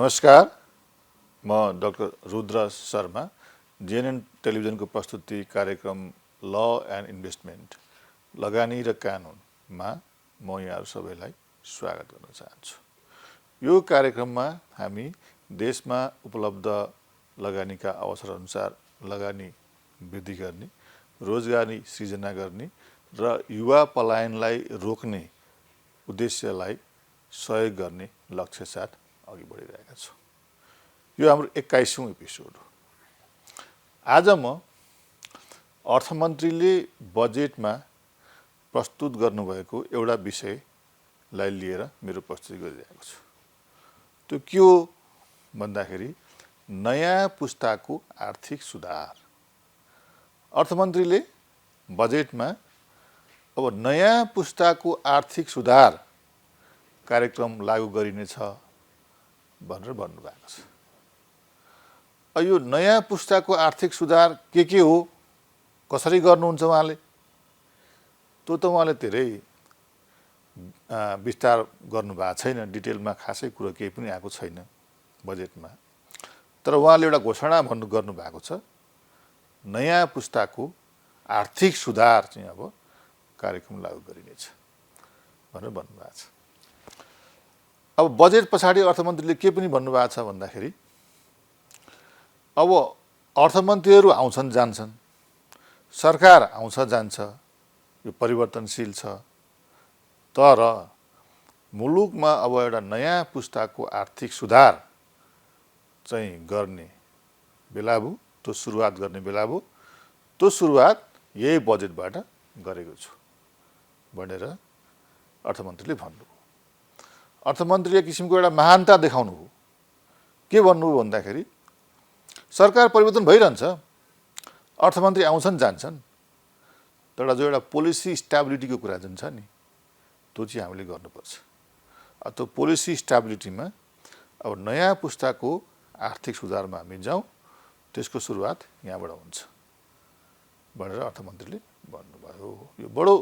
नमस्कार, म डाक्टर रुद्र शर्मा जेएनएन टेलिभिजनको प्रस्तुति कार्यक्रम ल एन्ड इन्भेस्टमेन्ट लगानी र कानुनमा म यहाँहरू सबैलाई स्वागत गर्न चाहन्छु। यो कार्यक्रममा हामी देशमा उपलब्ध लगानीका अवसरअनुसार लगानी वृद्धि गर्ने, रोजगारी सृजना गर्ने र युवा पलायनलाई रोक्ने उद्देश्यलाई सहयोग गर्ने लक्ष्य साथ अघि बढिरहेका छौँ। यो हाम्रो 21औं एपिसोड हो। आज म अर्थमन्त्रीले बजेटमा प्रस्तुत गर्नुभएको एउटा विषयलाई लिएर मेरो प्रस्तुति गरिरहेको छु। त्यो के हो भन्दाखेरि नयाँ पुस्ताको आर्थिक सुधार। अर्थमन्त्रीले बजेटमा अब नयाँ पुस्ताको आर्थिक सुधार कार्यक्रम लागू गरिनेछ भनेर भन्नुभएको छ। यो नयाँ पुस्ताको आर्थिक सुधार के हो, कसरी गर्नुहुन्छ उहाँले, त्यो त उहाँले धेरै विस्तार गर्नुभएको छैन। डिटेलमा खासै कुरो केही पनि आएको छैन बजेटमा। तर उहाँले एउटा घोषणा गर्नुभएको छ, नयाँ पुस्ताको आर्थिक सुधार चाहिँ अब कार्यक्रम लागू गरिनेछ भनेर भन्नुभएको छ। अब बजेट पछाडि अर्थमन्त्रीले के पनि भन्नुभएको छ भन्दाखेरि अब अर्थमन्त्रीहरू आउँछन् जान्छन्, सरकार आउँछ जान्छ, यो परिवर्तनशील छ। तर मुलुकमा अब एउटा नयाँ पुस्ताको आर्थिक सुधार चाहिँ गर्ने बेला भयो, त्यो सुरुवात गर्ने बेला भयो। त्यो सुरुवात यही बजेटबाट गरेको छु भनेर अर्थमन्त्रीले भन्नुभयो। अर्थमन्त्रीले किसिमको एउटा महानता देखाउनु हो। के भन्नुभयो भन्दाखेरि सरकार परिवर्तन भइरहन्छ, अर्थमन्त्री आउँछन् जान्छन्, तर जो एउटा पोलिसी स्टेबिलिटीको कुरा जुन छ नि, त्यो चाहिँ हामीले गर्नुपर्छ। त्यो पोलिसी स्टेबिलिटीमा अब नयाँ पुस्ताको आर्थिक सुधारमा हामी जाउँ, त्यसको सुरुवात यहाँबाट हुन्छ भनेर अर्थमन्त्रीले भन्नुभयो। यो बडो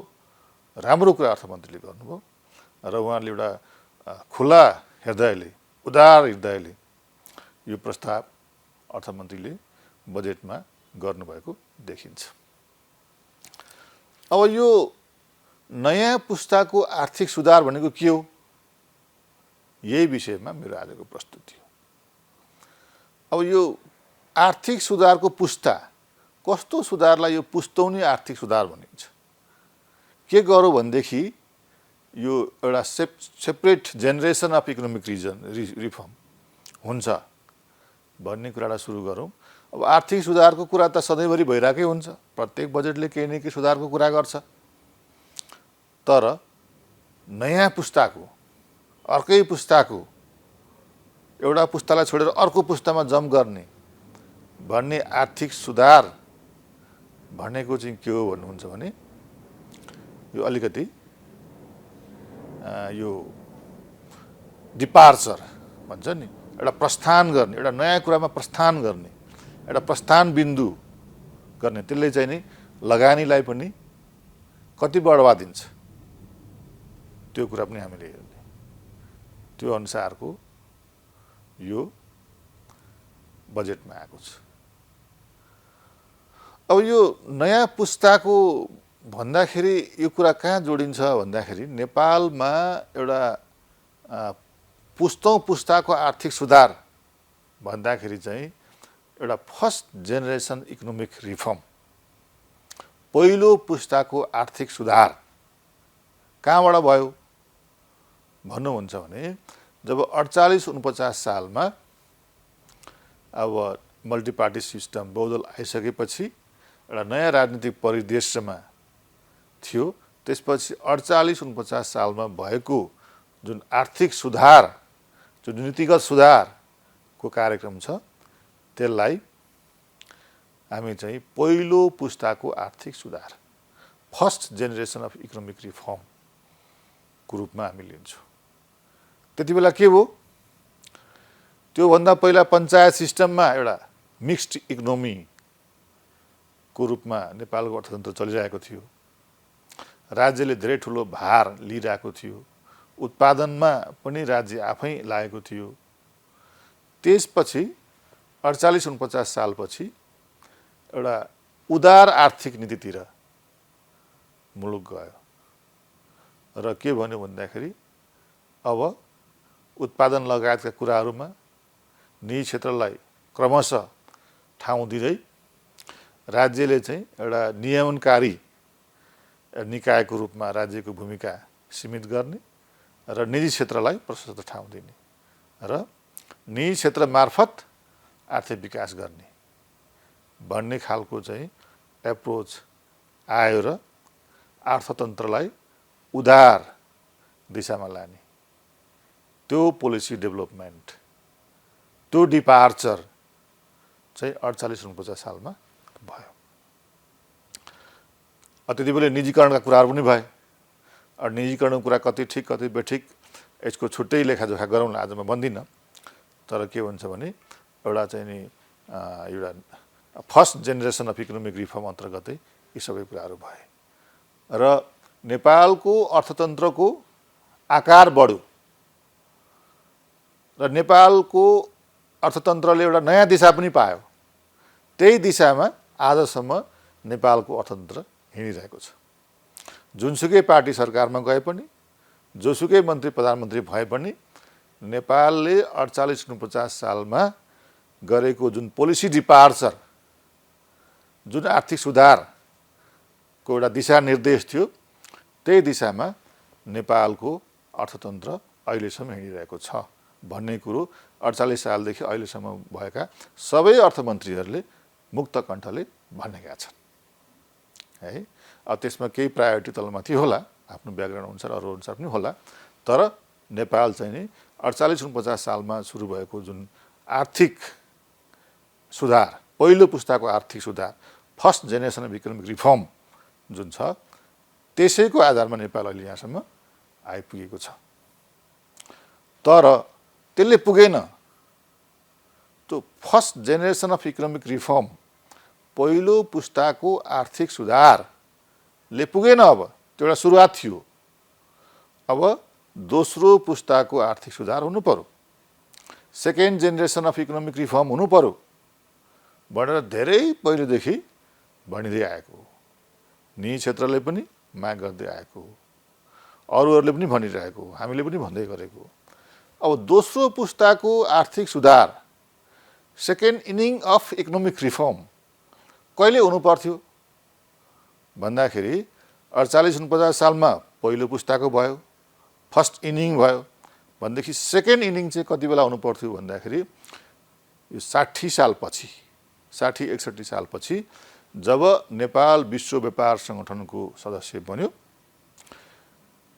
राम्रो कुरा अर्थमन्त्रीले गर्नुभयो र उहाँले एउटा खुला हृदयले, उदार हृदयले यो प्रस्ताव अर्थमन्त्रीले बजेटमा गर्नुभएको देखिन्छ। अब यो नयाँ पुस्ताको आर्थिक सुधार भनेको के हो, यही विषयमा मेरो आजको प्रस्तुति हो। अब यो आर्थिक सुधारको पुस्ता, कस्तो सुधारलाई यो पुस्तौनी आर्थिक सुधार भनिन्छ। के गरौँ भनेदेखि यो एउटा separate generation of economic reform हुन्छ भन्ने कुरालाई सुरु गरौँ। अब आर्थिक सुधारको कुरा त सधैँभरि भइरहेकै हुन्छ, प्रत्येक बजेटले केही न केही सुधारको कुरा गर्छ। तर नयाँ पुस्ताको, अर्कै पुस्ताको, एउटा पुस्तालाई छोडेर अर्को पुस्तामा जम्प गर्ने भन्ने आर्थिक सुधार भनेको चाहिँ के हो भन्नुहुन्छ भने यो अलिकति यो डिपार्चर भन्छ नि, एउटा प्रस्थान गर्ने, एउटा नयाँ कुरामा प्रस्थान गर्ने, एउटा प्रस्थान बिन्दु गर्ने। त्यसले चाहिँ नि लगानीलाई पनि कति बढावा दिन्छ त्यो कुरा पनि हामीले हेर्ने। त्यो अनुसारको यो बजेटमा आएको छ। अब यो नयाँ पुस्ताको भन्दाखेरि यो कुरा कहाँ जोडिन्छ भन्दाखेरि नेपालमा एउटा पुस्तौं पुस्ताको आर्थिक सुधार भन्दाखेरि चाहिँ एउटा फर्स्ट जेनेरेसन इकोनोमिक रिफर्म, पहिलो पुस्ताको आर्थिक सुधार कहाँबाट भयो भन्नुहुन्छ भने जब 48-49 सालमा अब मल्टिपार्टी सिस्टम बहुदल आइसकेपछि एउटा नयाँ राजनीतिक परिदृश्यमा थियो। त्यसपछि 48-49 सालमा भएको जुन आर्थिक सुधार, जुन नीतिगत सुधारको कार्यक्रम छ, त्यसलाई हामी चाहिँ पहिलो पुस्ताको आर्थिक सुधार, फर्स्ट जेनेरेसन अफ इकोनोमिक रिफर्मको रूपमा हामी लिन्छौँ। त्यति बेला के भयो, त्योभन्दा पहिला पञ्चायत सिस्टममा एउटा मिक्स्ड इकोनोमीको रूपमा नेपालको अर्थतन्त्र चलिरहेको थियो। राज्यले धेरै ठुलो भार लिइरहेको थियो, उत्पादनमा पनि राज्य आफै लागेको थियो। त्यसपछि 48-49 सालपछि एउटा उदार आर्थिक नीतितिर मुलुक गयो र के भन्यो भन्दाखेरि अब उत्पादन लगायतका कुराहरूमा निजी क्षेत्रलाई क्रमशः ठाउँ दिँदै राज्यले चाहिँ एउटा नियमनकारी निकायको रूपमा राज्यको भूमिका सीमित गर्ने र निजी क्षेत्रलाई प्रशस्त ठाउँ दिने र निजी क्षेत्र मार्फत आर्थिक विकास गर्ने भन्ने खालको चाहिँ एप्रोच आयो र अर्थतन्त्रलाई उदार दिशामा लाने त्यो पोलिसी डेभलपमेन्ट, त्यो डिपार्चर चाहिँ 48-49 सालमा भयो। त्यति बेला निजीकरणका कुराहरू पनि भए। निजीकरणको कुरा कति ठिक कति बेठिक यसको छुट्टै लेखाजोखा गरौँला, आज म भन्दिनँ। तर के हुन्छ भने एउटा चाहिँ नि एउटा first generation of economic reform अन्तर्गतै यी सबै कुराहरू भए र नेपालको अर्थतन्त्रको आकार बढ्यो र नेपालको अर्थतन्त्रले एउटा नयाँ दिशा पनि पायो। त्यही दिशामा आजसम्म नेपालको अर्थतन्त्र हिँडिरहेको छ। जुनसुकै पार्टी सरकारमा गए पनि, जोसुकै मन्त्री प्रधानमन्त्री भए पनि नेपालले 48-49 सालमा गरेको जुन पोलिसी डिपार्चर, जुन आर्थिक सुधारको एउटा दिशानिर्देश थियो, त्यही दिशामा नेपालको अर्थतन्त्र अहिलेसम्म हिँडिरहेको छ भन्ने कुरो 48 सालदेखि अहिलेसम्म भएका सबै अर्थमन्त्रीहरूले मुक्त कण्ठले भनेका छन् है। अब त्यसमा केही प्रायोरिटी तलमाथि होला, आफ्नो ब्याकग्राउन्ड अनुसार अरू अनुसार पनि होला, तर नेपाल चाहिँ नि 48-49 सालमा सुरु भएको जुन आर्थिक सुधार, पहिलो पुस्ताको आर्थिक सुधार, first generation of economic reform जुन छ, त्यसैको आधारमा नेपाल अहिले यहाँसम्म आइपुगेको छ। तर त्यसले पुगेन। त्यो first generation of economic reform, पहिलो पुस्ताको आर्थिक सुधारले पुगेन। अब त्यो एउटा सुरुवात थियो। अब दोस्रो पुस्ताको आर्थिक सुधार हुनु पर्यो, second generation of economic reform हुनु पर्यो भनेर धेरै पहिलेदेखि भनिँदै आएको, निजी क्षेत्रले पनि माग गर्दै आएको, अरूहरूले पनि भनिरहेको, हामीले पनि भन्दै गरेको। अब दोस्रो पुस्ताको आर्थिक सुधार, second inning of economic reform कहिले हुनु पर्थ्यो भन्दाखेरि 48-49 सालमा पहिलो पुस्ताको भयो, फर्स्ट इनिङ भयो भनेदेखि सेकेन्ड इनिङ चाहिँ कति बेला हुनु पर्थ्यो भन्दाखेरि यो 60 सालपछि, 60-61 सालपछि जब नेपाल विश्व व्यापार सङ्गठनको सदस्य बन्यो।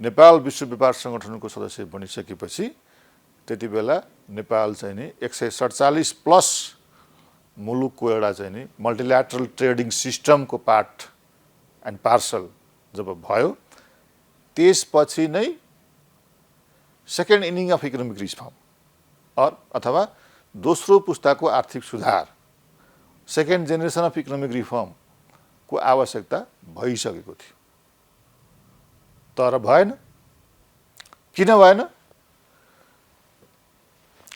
नेपाल विश्व व्यापार सङ्गठनको सदस्य बनिसकेपछि त्यति बेला नेपाल चाहिँ नि 147 प्लस मुलुकको एउटा चाहिँ नि मल्टिल्याटरल ट्रेडिङ सिस्टमको पार्ट एन्ड पार्सल जब भयो, त्यसपछि नै second inning of economic reform अथवा दोस्रो पुस्ताको आर्थिक सुधार, सेकेन्ड जेनेरेसन अफ इकोनोमिक रिफर्मको आवश्यकता भइसकेको थियो। तर भएन। किन भएन?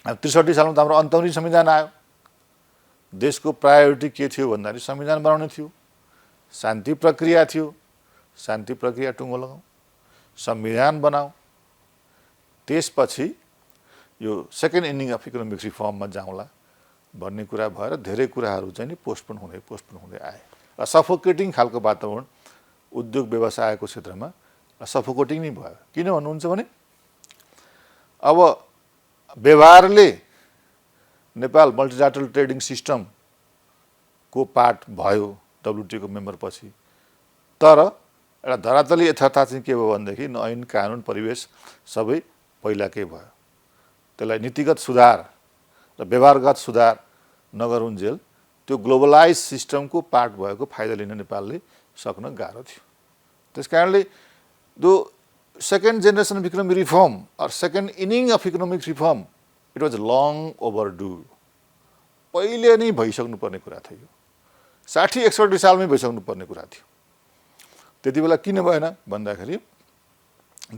63 सालमा त हाम्रो अन्तरिम संविधान आयो। देशको प्रायोरिटी के थियो भन्दाखेरि संविधान बनाउने थियो, शान्ति प्रक्रिया थियो। शान्ति प्रक्रिया टुङ्गो लगाऊ, संविधान बनाऊ, त्यसपछि यो सेकेन्ड इनिङ अफ इकोनोमिक रिफर्ममा जाउँला भन्ने कुरा भएर धेरै कुराहरू चाहिँ नि पोस्टपोन हुँदै आए र सफोकेटिङ खालको वातावरण उद्योग व्यवसायको क्षेत्रमा सफोकेटिङ नै भयो। किन भन्नुहुन्छ भने अब व्यवहारले नेपाल मल्टिल्याटरल ट्रेडिङ सिस्टमको पार्ट भयो WTO को मेम्बर पछि, तर एउटा धरातली यथार्थ चाहिँ के भयो भनेदेखि ऐन कानुन परिवेश सबै पहिलाकै भयो। त्यसलाई नीतिगत सुधार र व्यवहारगत सुधार नगरुन्जेल त्यो ग्लोबलाइज सिस्टमको पार्ट भएको फाइदा लिन नेपालले सक्न गाह्रो थियो। त्यसकारणले दो second generation of economic reform or second inning of economic reform it was long overdue. पहिले नै भइसक्नु पर्ने कुरा थियो, 60-61 सालमै भइसक्नु पर्ने कुरा थियो। त्यति बेला किन भएन भन्दाखेरि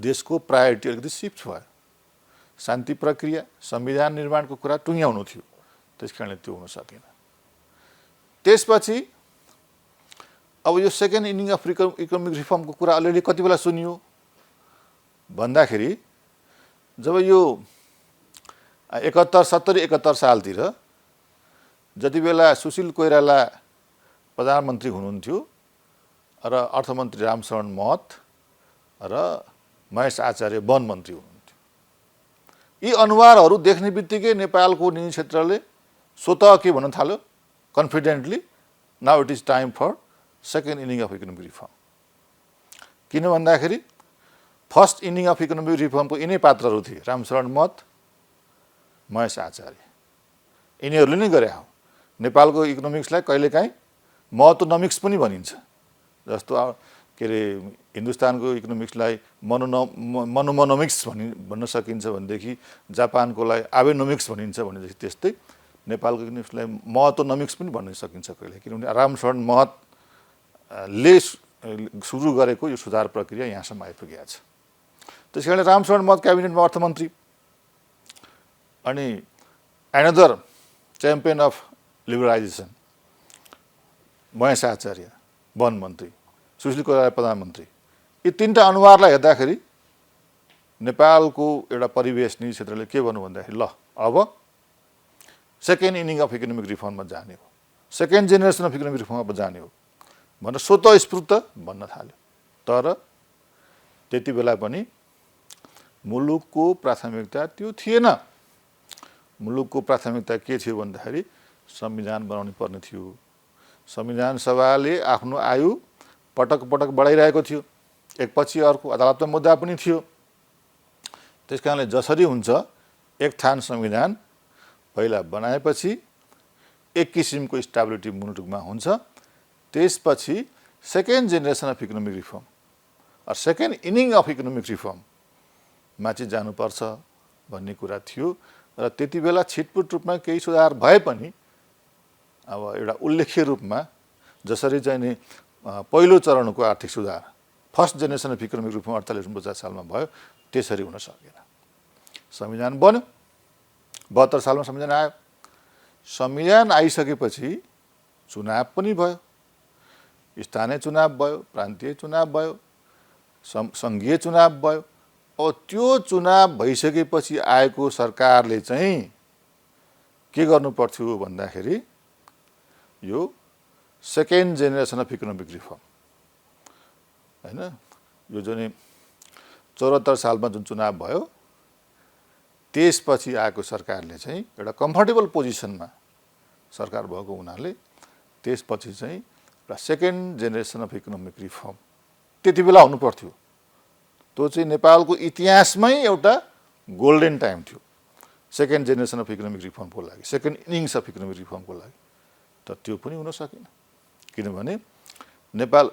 देशको प्रायोरिटी अलिकति सिफ्ट भयो। शान्ति प्रक्रिया, संविधान निर्माणको कुरा टुङ्ग्याउनु थियो। त्यसकारणले त्यो हुन सकेन। त्यसपछि अब यो सेकेन्ड इनिङ अफ इकोनोमिक रिफर्मको कुरा अलरेडी कति बेला सुनियो भन्दाखेरि जब यो 70-71 सालतिर जति बेला सुशील कोइराला प्रधानमन्त्री हुनुहुन्थ्यो र अर्थमन्त्री रामशरण महत र महेश आचार्य वन मन्त्री हुनुहुन्थ्यो, यी अनुहारहरू देख्ने बित्तिकै नेपालको निजी क्षेत्रले स्वतः के भन्न थाल्यो confidently, now it is time for second inning of economic reform. किन भन्दाखेरि फर्स्ट इनिङ अफ इकोनोमिक रिफर्मको यिनै पात्रहरू थिए, रामशरण महत, महेश आचार्य। यिनीहरूले नै गरे हो। नेपालको इकोनोमिक्सलाई कहिलेकाहीँ महत्वनोमिक्स पनि भनिन्छ। जस्तो के अरे हिन्दुस्तानको इकोनोमिक्सलाई मनोमोनोमिक्स भन्न सकिन्छ भनेदेखि जापानकोलाई आबेनोमिक्स भनिन्छ भनेदेखि त्यस्तै नेपालको इकोनोमिक्सलाई महत्वनोमिक्स पनि भन्न सकिन्छ कहिले, किनभने रामशरण महतले सुरु गरेको यो सुधार प्रक्रिया यहाँसम्म आइपुगेको छ। त्यस कारणले रामशरण महत क्याबिनेटमा अर्थमन्त्री, अनि another champion of liberalisation Mahesh आचार्य वन मन्त्री, सुशील कोइराला प्रधानमन्त्री, यी तीनटा अनुहारलाई हेर्दाखेरि नेपालको एउटा परिवेश निजी क्षेत्रले के भन्नु भन्दाखेरि ल अब सेकेन्ड इनिङ अफ इकोनोमिक रिफर्ममा जाने हो, सेकेन्ड जेनेरेसन अफ इकोनोमिक रिफर्ममा जाने हो भनेर स्वतःस्फूर्त भन्न थाल्यो। तर त्यति बेला पनि मुलुकको प्राथमिकता त्यो थिएन। मुलुकको प्राथमिकता के थियो भन्दाखेरि संविधान बनाउनु पर्ने थियो। संविधान सभाले आफ्नो आयु पटक पटक बढाइरहेको थियो, एकपछि अर्को अदालतमा मुद्दा पनि थियो। त्यसकारणले जसरी हुन्छ एक थान संविधान पहिला बनाएपछि एक किसिमको स्टेबिलिटी मुलुकमा हुन्छ, त्यसपछि second generation of economic reform र सेकेन्ड इनिङ अफ इकोनोमिक रिफर्ममा चाहिँ जानुपर्छ भन्ने कुरा थियो। र त्यति बेला छिटपुट रूपमा केही सुधार भए पनि अब एउटा उल्लेख्य रूपमा जसरी चाहिँ नि पहिलो चरणको आर्थिक सुधार first generation of economic reform 48-49 सालमा भयो, त्यसरी हुन सकेन। संविधान बन्यो, 72 सालमा संविधान आयो। संविधान आइसकेपछि चुनाव पनि भयो, स्थानीय चुनाव भयो, प्रान्तीय चुनाव भयो, सङ्घीय चुनाव भयो। अब त्यो चुनाव भइसकेपछि आएको सरकारले चाहिँ के गर्नु पर्थ्यो भन्दाखेरि यो second generation of economic reform हैन, यो जुन 74 सालमा जुन चुनाव भयो त्यसपछि आएको सरकारले चाहिँ एउटा कम्फर्टेबल पोजिसनमा सरकार भएको हुनाले त्यसपछि चाहिँ एउटा second generation of economic reform त्यति बेला हुनु पर्थ्यो। त्यो चाहिँ नेपालको इतिहासमै एउटा गोल्डन टाइम थियो सेकेन्ड जेनेरेसन अफ इकोनोमिक रिफर्मको लागि, सेकेन्ड इनिङ्स अफ इकोनोमिक रिफर्मको लागि। तर त्यो पनि हुन सकेन, किनभने नेपाल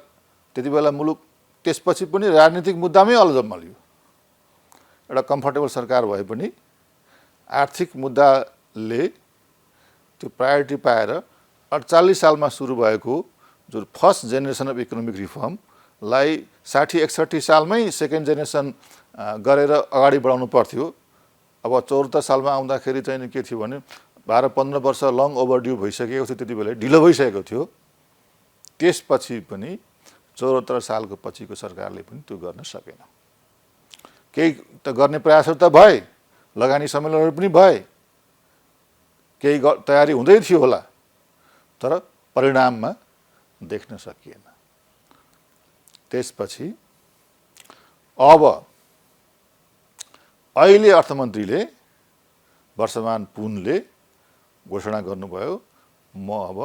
त्यति बेला मुलुक त्यसपछि पनि राजनीतिक मुद्दामै अलझम्मलियो। एउटा कम्फर्टेबल सरकार भए पनि आर्थिक मुद्दाले त्यो प्रायोरिटी पाएर 48 सालमा सुरु भएको जो फर्स्ट जेनेरेसन अफ इकोनोमिक रिफर्मलाई 60-61 सालमै सेकेन्ड जेनेरेसन गरेर अगाडि बढाउनु पर्थ्यो। अब 74 सालमा आउँदाखेरि चाहिँ के थियो भने 12-15 वर्ष लङ ओभरड्यू भइसकेको थियो, त्यति बेला ढिलो भइसकेको थियो। त्यसपछि पनि 74 सालको पछिको सरकारले पनि त्यो गर्न सकेन। केही त गर्ने प्रयासहरू त भए, लगानी सम्मेलनहरू पनि भए, केही तयारी हुँदै थियो होला, तर परिणाममा देख्न सकिएन। त्यसपछि अब अहिले अर्थमन्त्रीले वर्षमान पुनले घोषणा गर्नुभयो म अब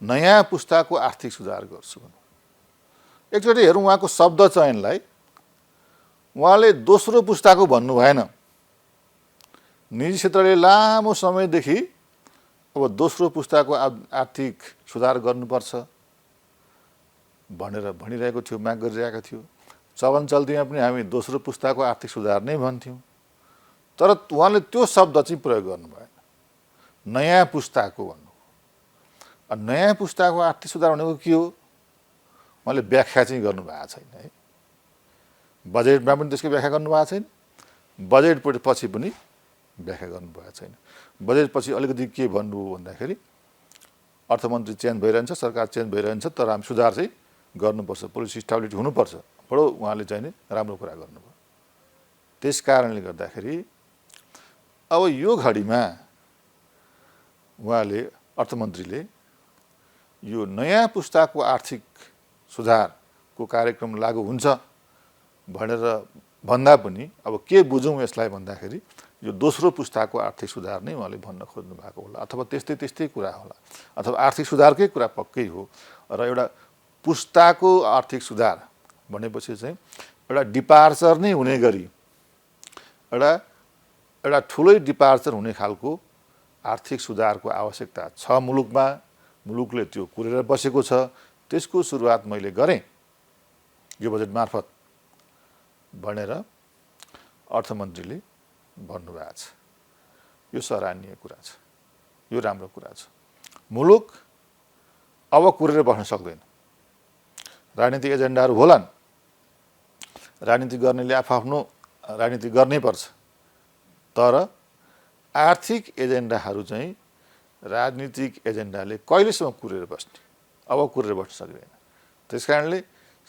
नयाँ पुस्ताको आर्थिक सुधार गर्छु। एकचोटि हेरौँ उहाँको शब्द चयनलाई, उहाँले दोस्रो पुस्ताको भन्नु भएन। निजी क्षेत्रले लामो समयदेखि अब दोस्रो पुस्ताको आर्थिक सुधार गर्नुपर्छ भनेर भनिरहेको थियो, माग गरिरहेको थियो। चलन चल्तीमा पनि हामी दोस्रो पुस्ताको आर्थिक सुधार नै भन्थ्यौँ, तर उहाँले त्यो शब्द चाहिँ प्रयोग गर्नु भएन, नयाँ पुस्ताको भन्नु। नयाँ पुस्ताको आर्थिक सुधार भनेको के हो उहाँले व्याख्या चाहिँ गर्नुभएको छैन है। बजेटमा पनि त्यसको व्याख्या गर्नुभएको छैन, बजेट पछि पनि व्याख्या गर्नुभएको छैन। बजेटपछि अलिकति के भन्नुभयो भन्दाखेरि अर्थमन्त्री चेन्ज भइरहन्छ, सरकार चेन्ज भइरहन्छ, तर हामी सुधार चाहिँ गर्नुपर्छ, पोलिसी स्टेबिलिटी हुनुपर्छ, बडो उहाँले चाहिँ नि राम्रो कुरा गर्नुभयो। त्यस कारणले गर्दाखेरि अब यो घडीमा उहाँले अर्थमन्त्रीले यो नयाँ पुस्ताको आर्थिक सुधारको कार्यक्रम लागू हुन्छ भनेर भन्दा पनि अब के बुझौँ यसलाई भन्दाखेरि यो दोस्रो पुस्ताको आर्थिक सुधार नै उहाँले भन्न खोज्नु भएको होला, अथवा त्यस्तै कुरा होला, अथवा आर्थिक सुधारकै कुरा पक्कै हो। र एउटा पुस्ताको आर्थिक सुधार भनेपछि चाहिँ एउटा डिपार्चर नै हुने गरी एउटा ठुलै डिपार्चर हुने खालको आर्थिक सुधारको आवश्यकता छ मुलुकमा, मुलुकले त्यो कुरेर बसेको छ। त्यसको सुरुवात मैले गरेँ यो बजेट मार्फत भनेर अर्थमन्त्रीले भन्नुभएको छ। यो सराहनीय कुरा छ, यो राम्रो कुरा छ। मुलुक अब कुरेर बस्न सक्दैन। राजनीतिक एजेन्डाहरू होलान्, राजनीति गर्नेले आफ्नो राजनीति गर्नैपर्छ, तर आर्थिक एजेन्डाहरू चाहिँ राजनीतिक एजेन्डाले कहिलेसम्म कुरेर बस्ने? अब कुरेर बस्न सक्दैन। त्यस कारणले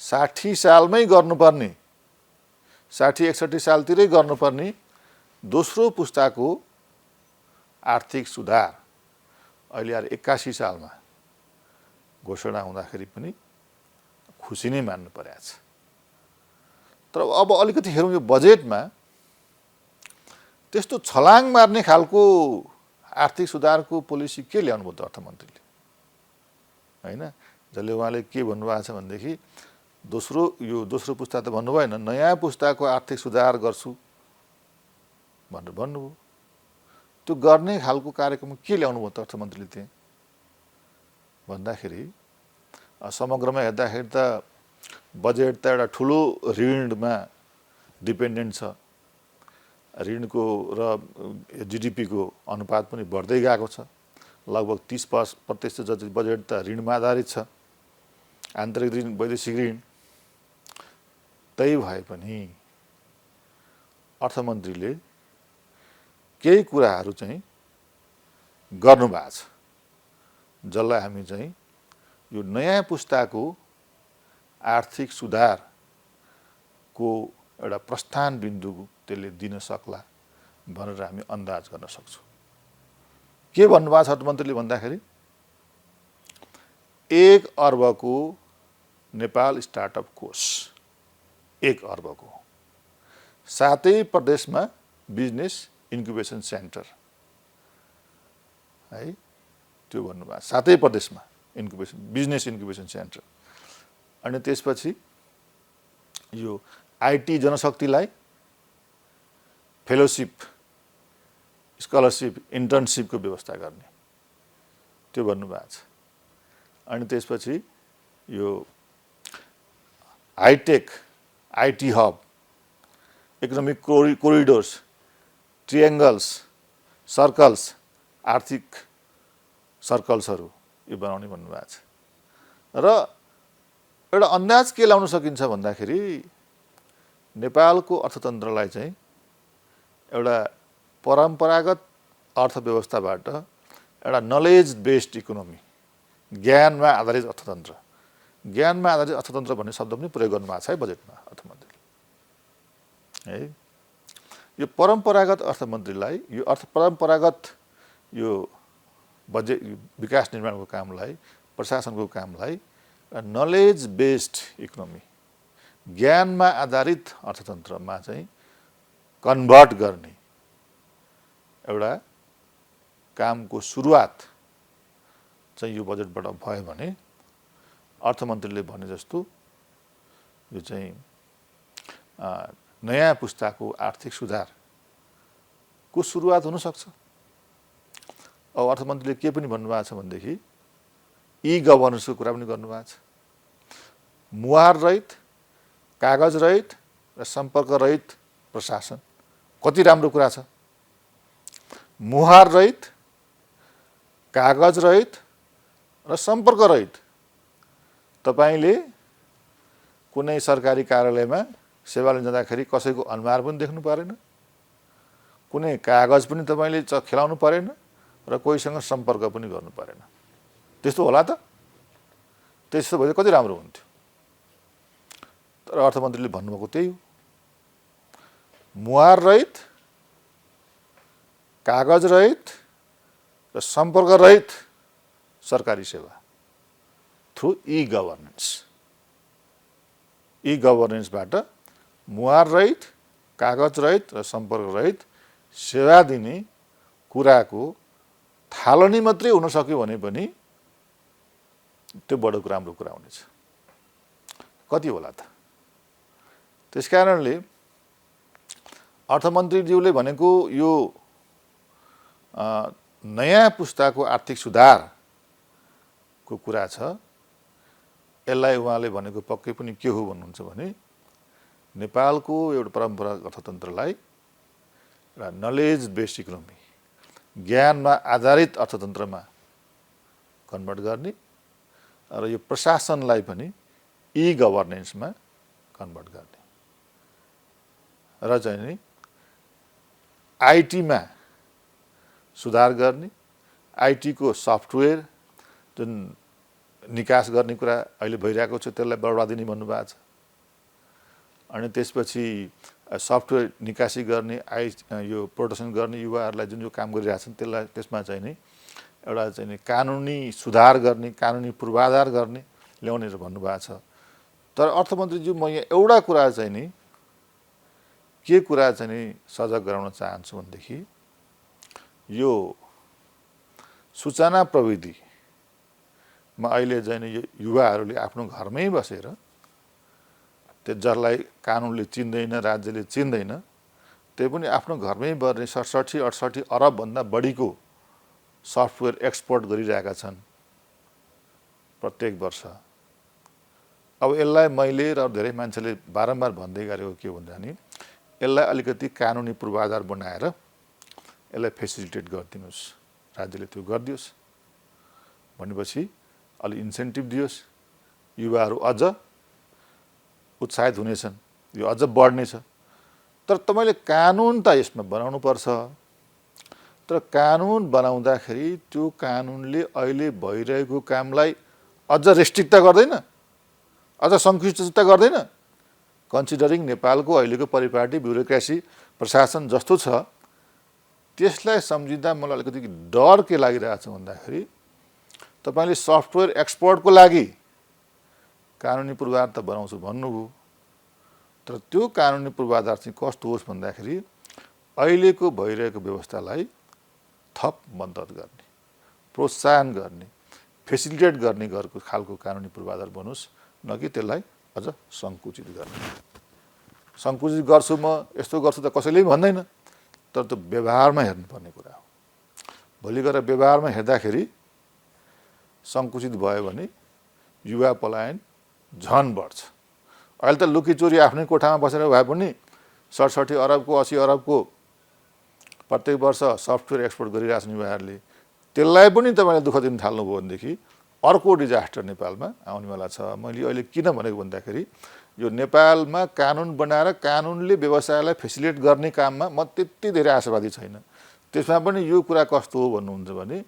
60 सालमै गर्नुपर्ने, 60-61 सालतिरै गर्नुपर्ने दोस्रो पुस्ताको आर्थिक सुधार अहिले 81 सालमा घोषणा हुँदाखेरि पनि खुसी नै मान्नु परेको छ। तर अब अलिकति हेरौँ यो बजेटमा त्यस्तो छलाङ मार्ने खालको आर्थिक सुधारको पोलिसी के ल्याउनु भयो त अर्थमन्त्रीले, होइन? जसले उहाँले के भन्नुभएको छ भनेदेखि दोस्रो पुस्ता त भन्नु भएन, नयाँ पुस्ताको आर्थिक सुधार गर्छु भनेर भन्नुभयो। त्यो गर्ने खालको कार्यक्रम के ल्याउनु भयो त अर्थमन्त्रीले त्यहाँ भन्दाखेरि समग्रमा हेर्दाखेरि त बजेट त एउटा ठुलो ऋणमा डिपेन्डेन्ट छ। ऋणको र जिडिपीको अनुपात पनि बढ्दै गएको छ। लगभग 30% जति बजेट त ऋणमा आधारित छ, आन्तरिक ऋण, वैदेशिक ऋण। त्यही भए पनि अर्थमन्त्रीले केही कुराहरू चाहिँ गर्नुभएको छ जसलाई हामी चाहिँ यो नयाँ पुस्ताको आर्थिक सुधारको एउटा प्रस्थान बिन्दु त्यसले दिन सक्ला भनेर हामी अन्दाज गर्न सक्छौँ। के भन्नुभएको छ अर्थमन्त्रीले भन्दाखेरि 1 अर्बको नेपाल स्टार्टअप कोष, 1 अर्बको, 7 प्रदेशमा बिजनेस इन्क्युबेसन सेन्टर, है, त्यो भन्नुभएको 7 प्रदेशमा बिजनेस इन्क्युबेसन सेन्टर। अनि त्यसपछि यो आइटी जनशक्तिलाई फेलोसिप, स्कलरसिप, इन्टर्नसिपको व्यवस्था गर्ने, त्यो भन्नुभएको छ। अनि त्यसपछि यो hi-tech IT hub, economic corridors, triangles, circles, आर्थिक सर्कल्सहरू यो बनाउने भन्नुभएको छ। र एउटा अन्दाज के लाउन सकिन्छ भन्दाखेरि नेपालको अर्थतन्त्रलाई चाहिँ एउटा परम्परागत अर्थव्यवस्थाबाट एउटा नलेज बेस्ड इकोनोमी, ज्ञानमा आधारित अर्थतन्त्र, ज्ञानमा आधारित अर्थतन्त्र भन्ने शब्द पनि प्रयोग गर्नुभएको छ है बजेटमा अर्थमन्त्रीले, है। यो परम्परागत अर्थमन्त्रीलाई यो परम्परागत यो बजेट विकास निर्माणको कामलाई, प्रशासनको कामलाई नलेज बेस्ड इकोनोमी, ज्ञानमा आधारित अर्थतन्त्रमा चाहिँ कन्भर्ट गर्ने एउटा कामको सुरुवात चाहिँ यो बजेटबाट भयो भने अर्थमन्त्रीले भने जस्तो यो चाहिँ नयाँ पुस्ताको आर्थिक सुधारको सुरुवात हुन सक्छ। अब अर्थमन्त्रीले के पनि भन्नुभएको छ भनेदेखि ई गभर्नेन्सको कुरा पनि गर्नुभएको छ। मुहार रहित, कागज रहित र सम्पर्क रहित प्रशासन, कति राम्रो कुरा छ। मुहार रहित, कागज रहित र सम्पर्क रहित। तपाईले कुनै सरकारी कार्यालयमा सेवा लिन जाँदाखेरि कसैको अनुहार पनि देख्नु परेन, कुनै कागज पनि तपाईँले खेलाउनु परेन र कोहीसँग सम्पर्क पनि गर्नु परेन। त्यस्तो होला त? त्यस्तो भए कति राम्रो हुन्थ्यो। तर अर्थमन्त्रीले भन्नुभएको त्यही हो, मुहार रहित, कागज रहित र सम्पर्क रहित सरकारी सेवा थ्रु ई-गभर्नेन्स। ई-गभर्नेन्सबाट मुहार रहित, कागज रहित र सम्पर्क रहित सेवा दिने कुराको थालनी मात्रै हुन सक्यो भने पनि त्यो बडो राम्रो कुरा हुनेछ। कति होला त? त्यसकारणले अर्थमन्त्रीज्यूले भनेको यो नयाँ पुस्ताको आर्थिक सुधारको कुरा छ। यसलाई उहाँले भनेको पक्कै पनि के हो भन्नुहुन्छ भने नेपालको एउटा परम्परागत अर्थतन्त्रलाई एउटा नलेज बेस्ड इकोनोमी, ज्ञानमा आधारित अर्थतन्त्रमा कन्भर्ट गर्ने र यो प्रशासनलाई पनि ई-गभर्नेन्समा कन्भर्ट गर्ने र चाहिँ नि आइटीमा सुधार गर्ने, आइटीको सफ्टवेयर जुन निकास गर्ने कुरा अहिले भइरहेको छ त्यसलाई बढावा दिने भन्नुभएको छ। अनि त्यसपछि सफ्टवेयर निकासी गर्ने, यो प्रोडक्सन गर्ने युवाहरूलाई जुन यो काम गरिरहेछन् त्यसलाई त्यसमा चाहिँ नि एउटा चाहिँ नि कानुनी सुधार गर्ने, कानुनी पूर्वाधार गर्ने ल्याउने भन्नुभएको छ। तर अर्थमन्त्रीज्यू म यहाँ एउटा कुरा चाहिँ नि के कुरा चाहिँ नि सजग गराउन चाहन्छु भनेदेखि यो सूचना प्रविधिमा अहिले चाहिँ नि यो युवाहरूले आफ्नो घरमै बसेर त्यो जसलाई कानुनले चिन्दैन, राज्यले चिन्दैन, त्यही पनि आफ्नो घरमै बस्ने 67-68 अरबभन्दा बढीको सफ्टवेयर एक्सपोर्ट गरिरहेका छन् प्रत्येक वर्ष। अब यसलाई मैले र धेरै मान्छेले बारम्बार भन्दै गरेको के भन्दा नि यसलाई अलिकति कानुनी पूर्वाधार बनाएर यसलाई फेसिलिटेट गरिदिनुहोस्, राज्यले त्यो गरिदियोस् भनेपछि अलि इन्सेन्टिभ दियोस्, युवाहरू अझ उत्साहित हुनेछन्, यो अझ बढ्नेछ। तर तपाईँले कानुन त यसमा बनाउनु पर्छ। तर कानुन बनाउँदाखेरि त्यो कानुनले अहिले भइरहेको कामलाई अझ रेस्ट्रिक्ट गर्दैन, अझ सङ्कुचित गर्दैन। कन्सिडरिङ नेपालको अहिलेको परिपाटी, ब्युरोक्रेसी, प्रशासन जस्तो छ त्यसलाई सम्झिँदा मलाई अलिकति डर के लागिरहेछ भन्दाखेरि तपाईँले सफ्टवेयर एक्सपोर्टको लागि कानुनी पूर्वाधार त बनाउँछु भन्नुभयो, तर त्यो कानुनी पूर्वाधार चाहिँ कस्तो होस् भन्दाखेरि अहिलेको भइरहेको व्यवस्थालाई थप मद्दत गर्ने, प्रोत्साहन गर्ने, फेसिलिटेट गर्ने खालको कानुनी पूर्वाधार बनोस्, न कि त्यसलाई अझ सङ्कुचित गर्ने। सङ्कुचित गर्छु म, यस्तो गर्छु त कसैले पनि भन्दैन, तर त्यो व्यवहारमा हेर्नुपर्ने कुरा हो। भोलि गएर व्यवहारमा हेर्दाखेरि सङ्कुचित भयो भने युवा पलायन झन बढ्छ। अहिले त लुकीचोरी आफ्नै कोठामा बसेर भए पनि 67 अरबको 80 अरबको प्रत्येक वर्ष सफ्टवेयर एक्सपोर्ट गरिरहेछन् युवाहरूले। त्यसलाई पनि तपाईँले दुःख दिन थाल्नुभयो भनेदेखि अर्को डिजास्टर नेपालमा आउनेवाला छ। मैले अहिले किन भनेको भन्दाखेरि यो नेपालमा कानुन बनाएर कानुनले व्यवसायलाई फेसिलिटेट गर्ने काममा म त्यति धेरै आशावादी छैन। त्यसमा पनि यो कुरा कस्तो हो भन्नुहुन्छ भने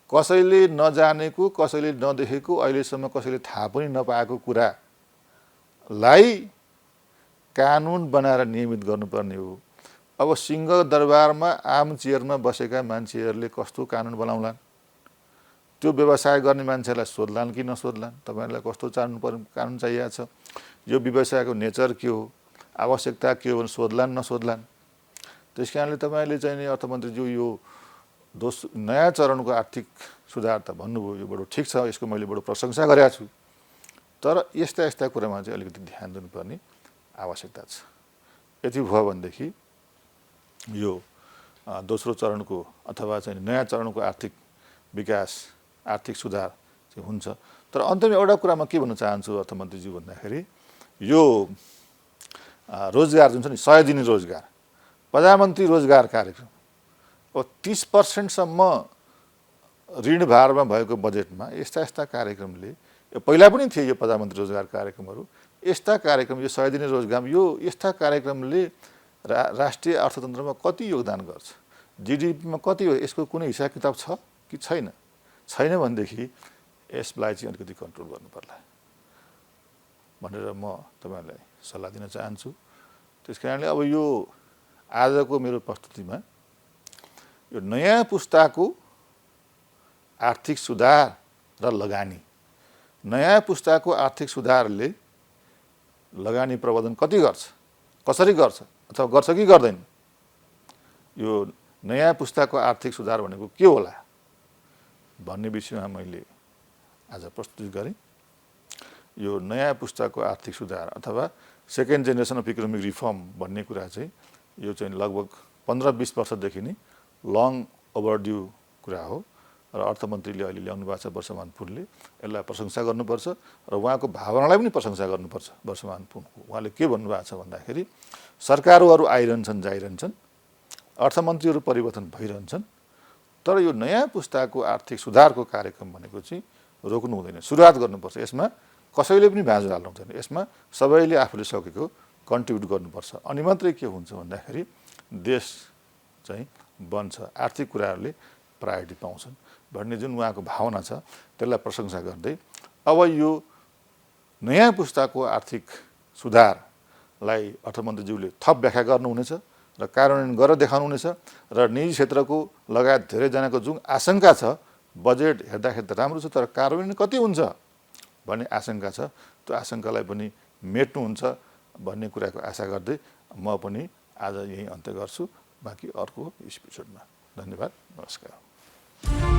कसैले नजानेको, कसैले नदेखेको, अहिलेसम्म कसैले थाहा पनि नपाएको कुरालाई कानुन बनाएर नियमित गर्नुपर्ने हो। अब सिंहदरबारमा आम चेयरमा बसेका मान्छेहरूले कस्तो कानुन बनाउलान्, त्यो व्यवसाय गर्ने मान्छेलाई सोध्लान् कि नसोध्लान्, तपाईँहरूलाई कस्तो कानुन चाहिएको छ, यो व्यवसायको नेचर के हो, आवश्यकता के हो भने सोध्लान् नसोध्लान्। त्यस कारणले तपाईँले चाहिँ नि अर्थमन्त्रीज्यू यो नयाँ चरणको आर्थिक सुधार त भन्नुभयो, यो बडो ठिक छ, यसको मैले बडो प्रशंसा गरेको छु। तर यस्ता यस्ता कुरामा चाहिँ अलिकति ध्यान दिनुपर्ने आवश्यकता छ। यति भयो भनेदेखि यो दोस्रो चरणको अथवा चाहिँ नयाँ चरणको आर्थिक विकास, आर्थिक सुधार चाहिँ हुन्छ। तर अन्तमा एउटा कुरा म के भन्न चाहन्छु अर्थमन्त्रीज्यू भन्दाखेरि यो रोजगार जुन छ नि 100 दिने रोजगार, प्रधानमन्त्री रोजगार कार्यक्रम, अब 30% ऋण भारमा भएको बजेटमा यस्ता यस्ता कार्यक्रमले, पहिला पनि थिए यो प्रधानमन्त्री रोजगार कार्यक्रमहरू, यस्ता कार्यक्रम, यो 100 दिने रोजगार, यो यस्ता कार्यक्रमले राष्ट्रिय अर्थतन्त्रमा कति योगदान गर्छ, जिडिपीमा कति हो, यसको कुनै हिसाब किताब छ कि छैन? छैन भनेदेखि यसलाई चाहिँ अलिकति कन्ट्रोल गर्नु पर्ला भनेर म तपाईँहरूलाई सल्लाह दिन चाहन्छु। त्यस कारणले अब यो आजको मेरो प्रस्तुतिमा यो नयाँ पुस्ताको आर्थिक सुधार र लगानी, नयाँ पुस्ताको आर्थिक सुधारले लगानी प्रबन्धन कति गर्छ, कसरी गर्छ अथवा गर्छ कि गर्दैन, यो नयाँ पुस्ताको आर्थिक सुधार भनेको के होला भन्ने विषयमा मैले आज प्रस्तुत गरेँ। यो नयाँ पुस्ताको आर्थिक सुधार अथवा second generation of economic reform भन्ने कुरा चाहिँ यो चाहिँ लगभग 15-20 वर्षदेखि नै लङ ओभरड्यू कुरा हो र अर्थमन्त्रीले अहिले ल्याउनु भएको छ वर्षमान पुनले, यसलाई प्रशंसा गर्नुपर्छ र उहाँको भावनालाई पनि प्रशंसा गर्नुपर्छ वर्षमान पुनको। उहाँले के भन्नुभएको छ भन्दाखेरि सरकारहरू आइरहन्छन् जाइरहन्छन्, अर्थमन्त्रीहरू परिवर्तन भइरहन्छन्, तर यो नयाँ पुस्ताको आर्थिक सुधारको कार्यक्रम भनेको चाहिँ रोक्नु हुँदैन, सुरुवात गर्नुपर्छ। यसमा कसैले पनि भाँजो हाल्नु हुँदैन, यसमा सबैले आफूले सकेको कन्ट्रिब्युट गर्नुपर्छ। अनि मात्रै के हुन्छ भन्दाखेरि देश चाहिँ बन्छ, आर्थिक कुराहरूले प्रायोरिटी पाउँछन् भन्ने जुन उहाँको भावना छ त्यसलाई प्रशंसा गर्दै अब यो नयाँ पुस्ताको आर्थिक सुधारलाई अर्थमन्त्रीज्यूले थप व्याख्या गर्नुहुनेछ र कार्यान्वयन गरेर देखाउनुहुनेछ र निजी क्षेत्रको लगायत धेरैजनाको जुन आशंका छ, बजेट हेर्दाखेरि त राम्रो छ तर कार्यान्वयन कति हुन्छ भन्ने आशंका छ, त्यो आशंकालाई पनि मेट्नुहुन्छ भन्ने कुराको आशा गर्दै म पनि आज यही अन्त्य गर्छु। बाँकी अर्को एपिसोडमा। धन्यवाद, नमस्कार।